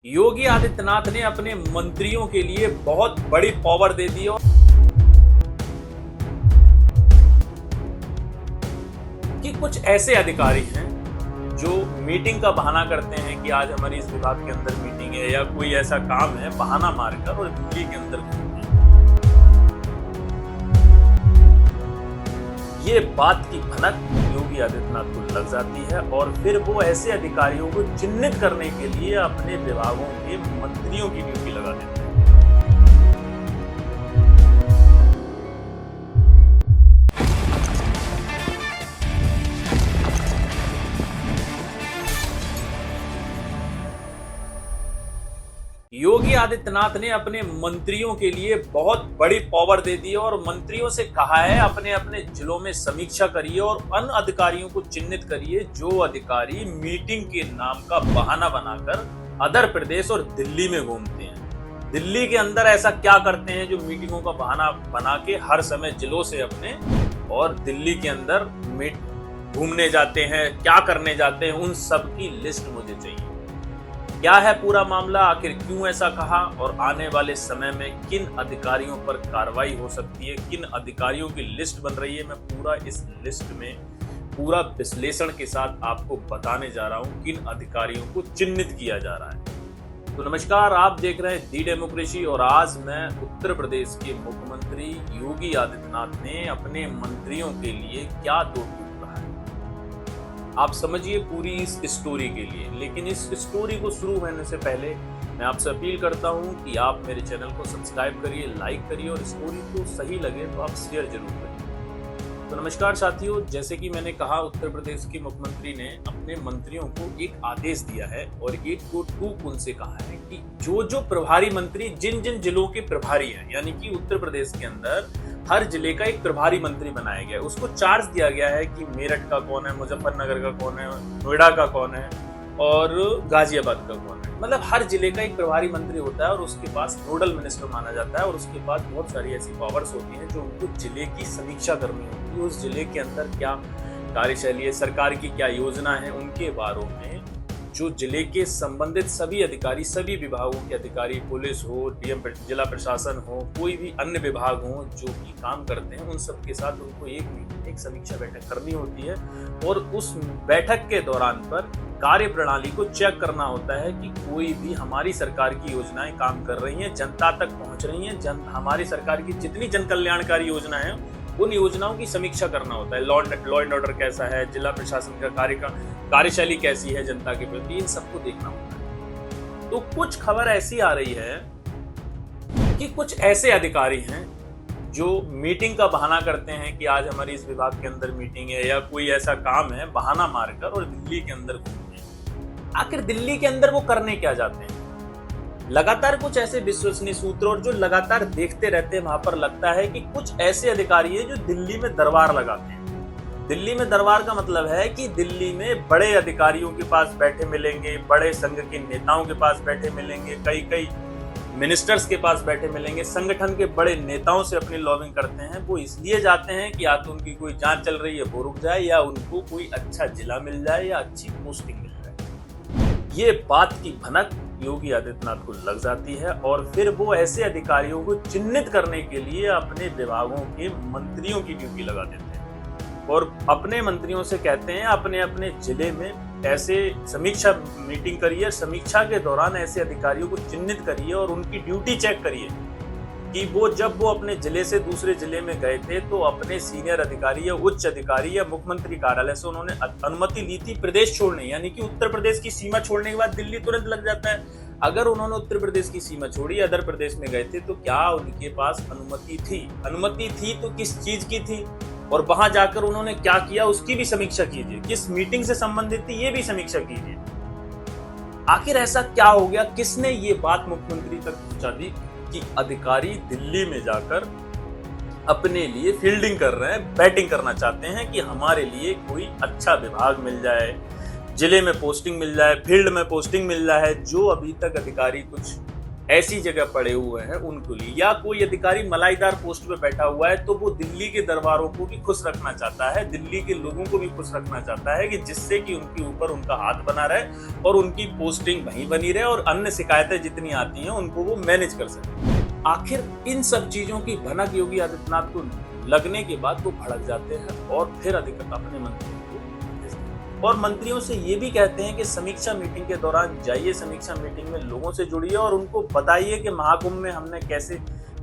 योगी आदित्यनाथ ने अपने मंत्रियों के लिए बहुत बड़ी पावर दे दी और कि कुछ ऐसे अधिकारी हैं जो मीटिंग का बहाना करते हैं कि आज हमारी इस विभाग के अंदर मीटिंग है या कोई ऐसा काम है, बहाना मारकर और दिल्ली के अंदर घूमते हैं। ये बात की भनक योगी आदित्यनाथ को लग जाती है और फिर वो ऐसे अधिकारियों को चिन्हित करने के लिए अपने विभागों के मंत्रियों की ड्यूटी लगा देते हैं। योगी आदित्यनाथ ने अपने मंत्रियों के लिए बहुत बड़ी पावर दे दी और मंत्रियों से कहा है अपने अपने जिलों में समीक्षा करिए और उन अधिकारियों को चिन्हित करिए जो अधिकारी मीटिंग के नाम का बहाना बनाकर आंध्र प्रदेश और दिल्ली में घूमते हैं। दिल्ली के अंदर ऐसा क्या करते हैं जो मीटिंगों का बहाना बना के हर समय जिलों से अपने और दिल्ली के अंदर घूमने जाते हैं, क्या करने जाते हैं, उन सब की लिस्ट मुझे चाहिए। क्या है पूरा मामला, आखिर क्यों ऐसा कहा और आने वाले समय में किन अधिकारियों पर कार्रवाई हो सकती है, किन अधिकारियों की लिस्ट बन रही है, मैं पूरा इस लिस्ट में पूरा विश्लेषण के साथ आपको बताने जा रहा हूं किन अधिकारियों को चिन्हित किया जा रहा है। तो नमस्कार, आप देख रहे हैं दी डेमोक्रेसी और आज मैं उत्तर प्रदेश के मुख्यमंत्री योगी आदित्यनाथ ने अपने मंत्रियों के लिए क्या दो आप समझिए पूरी इस स्टोरी के लिए। लेकिन इस स्टोरी को शुरू होने से पहले मैं आपसे अपील करता हूं कि आप मेरे चैनल को सब्सक्राइब करिए, लाइक करिए और स्टोरी को सही लगे तो आप शेयर जरूर करिए। तो नमस्कार साथियों, जैसे कि मैंने कहा उत्तर प्रदेश के मुख्यमंत्री ने अपने मंत्रियों को एक आदेश दिया है और एक को टूक उनसे कहा है कि जो जो प्रभारी मंत्री जिन जिन जिलों के प्रभारी हैं, यानी कि उत्तर प्रदेश के अंदर हर जिले का एक प्रभारी मंत्री बनाया गया है, उसको चार्ज दिया गया है कि मेरठ का कौन है, मुजफ्फरनगर का कौन है, नोएडा का कौन है और गाजियाबाद का कौन है। मतलब हर जिले का एक प्रभारी मंत्री होता है और उसके पास नोडल मिनिस्टर माना जाता है और उसके पास बहुत सारी ऐसी पावर्स होती हैं जो उनको जिले की समीक्षा करनी होती है। उस जिले के अंदर क्या कार्यशैली है, सरकार की क्या योजना है, उनके बारे में जो जिले के संबंधित सभी अधिकारी, सभी विभागों के अधिकारी, पुलिस हो, डीएम जिला प्रशासन हो, कोई भी अन्य विभाग हो जो भी काम करते हैं, उन सब के साथ उनको एक समीक्षा बैठक करनी होती है और उस बैठक के दौरान पर कार्य प्रणाली को चेक करना होता है कि कोई भी हमारी सरकार की योजनाएं काम कर रही हैं, जनता तक पहुंच रही हैं, हमारी सरकार की जितनी जन कल्याणकारी योजना है उन योजनाओं की समीक्षा करना होता है। लॉ एंड ऑर्डर कैसा है, जिला प्रशासन का कार्यशैली कैसी है जनता के प्रति, इन सबको देखना होता है। तो कुछ खबर ऐसी आ रही है कि कुछ ऐसे अधिकारी हैं जो मीटिंग का बहाना करते हैं कि आज हमारी इस विभाग के अंदर मीटिंग है या कोई ऐसा काम है, बहाना मारकर और दिल्ली के अंदर घूमते हैं। आखिर दिल्ली के अंदर वो करने क्या जाते हैं? लगातार कुछ ऐसे विश्वसनीय सूत्र और जो लगातार देखते रहते हैं वहां पर लगता है कि कुछ ऐसे अधिकारी हैं जो दिल्ली में दरबार लगाते हैं। दिल्ली में दरबार का मतलब है कि दिल्ली में बड़े अधिकारियों के पास बैठे मिलेंगे, बड़े संघ के नेताओं के पास बैठे मिलेंगे, कई मिनिस्टर्स के पास बैठे मिलेंगे, संगठन के बड़े नेताओं से अपनी लॉबिंग करते हैं। वो इसलिए जाते हैं कि या तो उनकी कोई जांच चल रही है वो रुक जाए या उनको कोई अच्छा जिला मिल जाए या अच्छी पोस्टिंग मिल जाए। ये बात की भनक योगी आदित्यनाथ को लग जाती है और फिर वो ऐसे अधिकारियों को चिन्हित करने के लिए अपने विभागों के मंत्रियों की ड्यूटी लगा देते हैं और अपने मंत्रियों से कहते हैं अपने अपने जिले में ऐसे समीक्षा मीटिंग करिए, समीक्षा के दौरान ऐसे अधिकारियों को चिन्हित करिए और उनकी ड्यूटी चेक करिए कि जब वो अपने जिले से दूसरे जिले में गए थे तो अपने सीनियर अधिकारी या उच्च अधिकारी या मुख्यमंत्री कार्यालय से उन्होंने अनुमति ली थी प्रदेश छोड़ने, यानी कि उत्तर प्रदेश की सीमा छोड़ने के बाद दिल्ली तुरंत लग जाता है। अगर उन्होंने उत्तर प्रदेश की सीमा छोड़ी, अदर प्रदेश में गए थे तो क्या उनके पास अनुमति थी? अनुमति थी तो किस चीज की थी और वहां जाकर उन्होंने क्या किया उसकी भी समीक्षा कीजिए। किस मीटिंग से संबंधित थी ये भी समीक्षा कीजिए। आखिर ऐसा क्या हो गया, किसने ये बात मुख्यमंत्री तक पहुंचा दी कि अधिकारी दिल्ली में जाकर अपने लिए फील्डिंग कर रहे हैं, बैटिंग करना चाहते हैं कि हमारे लिए कोई अच्छा विभाग मिल जाए, जिले में पोस्टिंग मिल जाए, फील्ड में पोस्टिंग मिल जाए। जो अभी तक अधिकारी कुछ ऐसी जगह पड़े हुए हैं उनके लिए, या कोई अधिकारी मलाईदार पोस्ट पे बैठा हुआ है तो वो दिल्ली के दरबारों को भी खुश रखना चाहता है, दिल्ली के लोगों को भी खुश रखना चाहता है कि जिससे कि उनके ऊपर उनका हाथ बना रहे और उनकी पोस्टिंग वहीं बनी रहे और अन्य शिकायतें जितनी आती हैं उनको वो मैनेज कर सके। आखिर इन सब चीजों की भनक योगी आदित्यनाथ को लगने के बाद वो भड़क जाते हैं और फिर अपने मंत्रियों को और मंत्रियों से ये भी कहते हैं कि समीक्षा मीटिंग के दौरान जाइए, समीक्षा मीटिंग में लोगों से जुड़िए और उनको बताइए कि महाकुंभ में हमने कैसे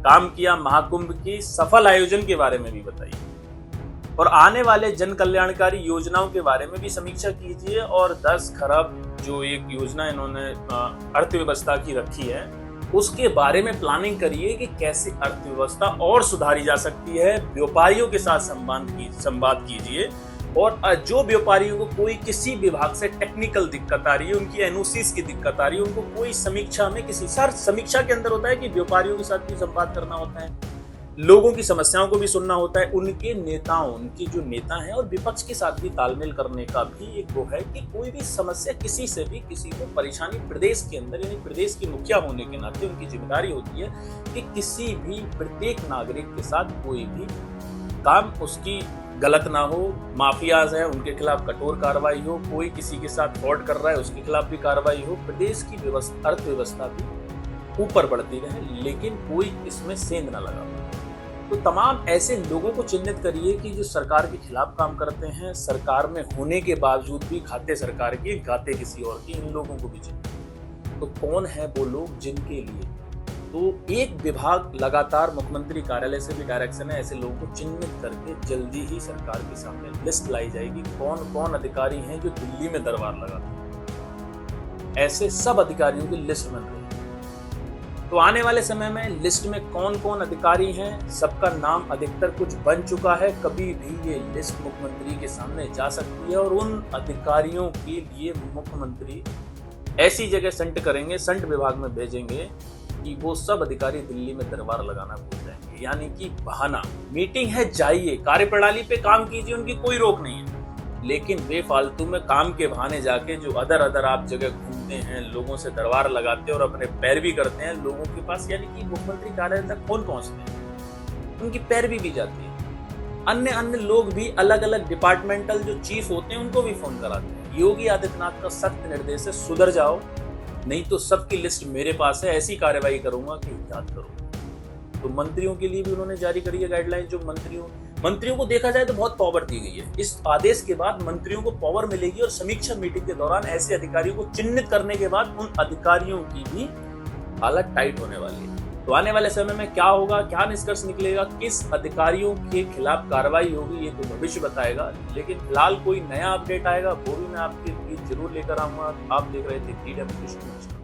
काम किया, महाकुंभ की सफल आयोजन के बारे में भी बताइए और आने वाले जन कल्याणकारी योजनाओं के बारे में भी समीक्षा कीजिए। और 10 खरब जो एक योजना इन्होंने अर्थव्यवस्था की रखी है उसके बारे में प्लानिंग करिए कि कैसे अर्थव्यवस्था और सुधारी जा सकती है। व्यापारियों के साथ संवाद कीजिए और जो व्यापारियों को कोई किसी विभाग से टेक्निकल दिक्कत आ रही है, उनकी एनओसीज की दिक्कत आ रही है, उनको कोई समीक्षा में समीक्षा के अंदर होता है कि व्यापारियों के साथ भी संवाद करना होता है, लोगों की समस्याओं को भी सुनना होता है, उनके नेताओं, उनके जो नेता हैं और विपक्ष के साथ भी तालमेल करने का भी एक वो है कि कोई भी समस्या किसी से भी किसी को परेशानी प्रदेश के अंदर, यानी प्रदेश के मुखिया होने के नाते उनकी जिम्मेदारी होती है कि किसी भी प्रत्येक नागरिक के साथ कोई भी काम उसकी गलत ना हो, माफियाज हैं उनके खिलाफ कठोर कार्रवाई हो, कोई किसी के साथ फ्रॉड कर रहा है उसके खिलाफ भी कार्रवाई हो, प्रदेश की अर्थव्यवस्था भी ऊपर बढ़ती रहे, लेकिन कोई इसमें सेंध न लगा। तो तमाम ऐसे लोगों को चिन्हित करिए कि जो सरकार के खिलाफ काम करते हैं, सरकार में होने के बावजूद भी खाते सरकार के गाते किसी और की, इन लोगों को भी चिन्हित। तो कौन है वो लोग जिनके लिए तो एक विभाग लगातार मुख्यमंत्री कार्यालय से भी डायरेक्शन है, ऐसे लोगों को चिन्हित करके जल्दी ही सरकार के सामने लिस्ट लाई जाएगी कौन कौन अधिकारी हैं जो दिल्ली में दरबार लगाते हैं। ऐसे सब अधिकारियों की लिस्ट बन रही है। तो आने वाले समय में लिस्ट में कौन कौन अधिकारी हैं, सबका नाम अधिकतर कुछ बन चुका है, कभी भी ये लिस्ट मुख्यमंत्री के सामने जा सकती है और उन अधिकारियों के लिए मुख्यमंत्री ऐसी जगह संट करेंगे, संट विभाग में भेजेंगे कि वो सब अधिकारी दिल्ली में दरबार लगाना भूल जाएंगे। यानी कि बहाना, मीटिंग है जाइए, कार्यप्रणाली पे काम कीजिए, उनकी कोई रोक नहीं है, लेकिन बेफालतू में काम के बहाने जाके जो अदर आप जगह घूमते हैं, लोगों से दरबार लगाते हैं और अपने पैरवी करते हैं लोगों के पास, यानी कि मुख्यमंत्री कार्यालय तक कौन पहुंचते हैं, उनकी पैरवी भी जाती है। अन्य लोग भी अलग अलग डिपार्टमेंटल जो चीफ होते हैं उनको भी फोन कराते हैं। योगी आदित्यनाथ का सख्त निर्देश है, सुधर जाओ, नहीं तो सबकी लिस्ट मेरे पास है, ऐसी कार्रवाई करूंगा कि याद करो। तो मंत्रियों के लिए भी उन्होंने जारी करी है गाइडलाइन, जो मंत्रियों को देखा जाए तो बहुत पावर दी गई है। इस आदेश के बाद मंत्रियों को पावर मिलेगी और समीक्षा मीटिंग के दौरान ऐसे अधिकारियों को चिन्हित करने के बाद उन अधिकारियों की भी हालत टाइट होने वाली है। तो आने वाले समय में क्या होगा, क्या निष्कर्ष निकलेगा, किस अधिकारियों के खिलाफ कार्रवाई होगी, ये तो भविष्य बताएगा। लेकिन फिलहाल कोई नया अपडेट आएगा वो भी मैं आपके लिए जरूर लेकर आऊंगा। आप देख रहे थे DW।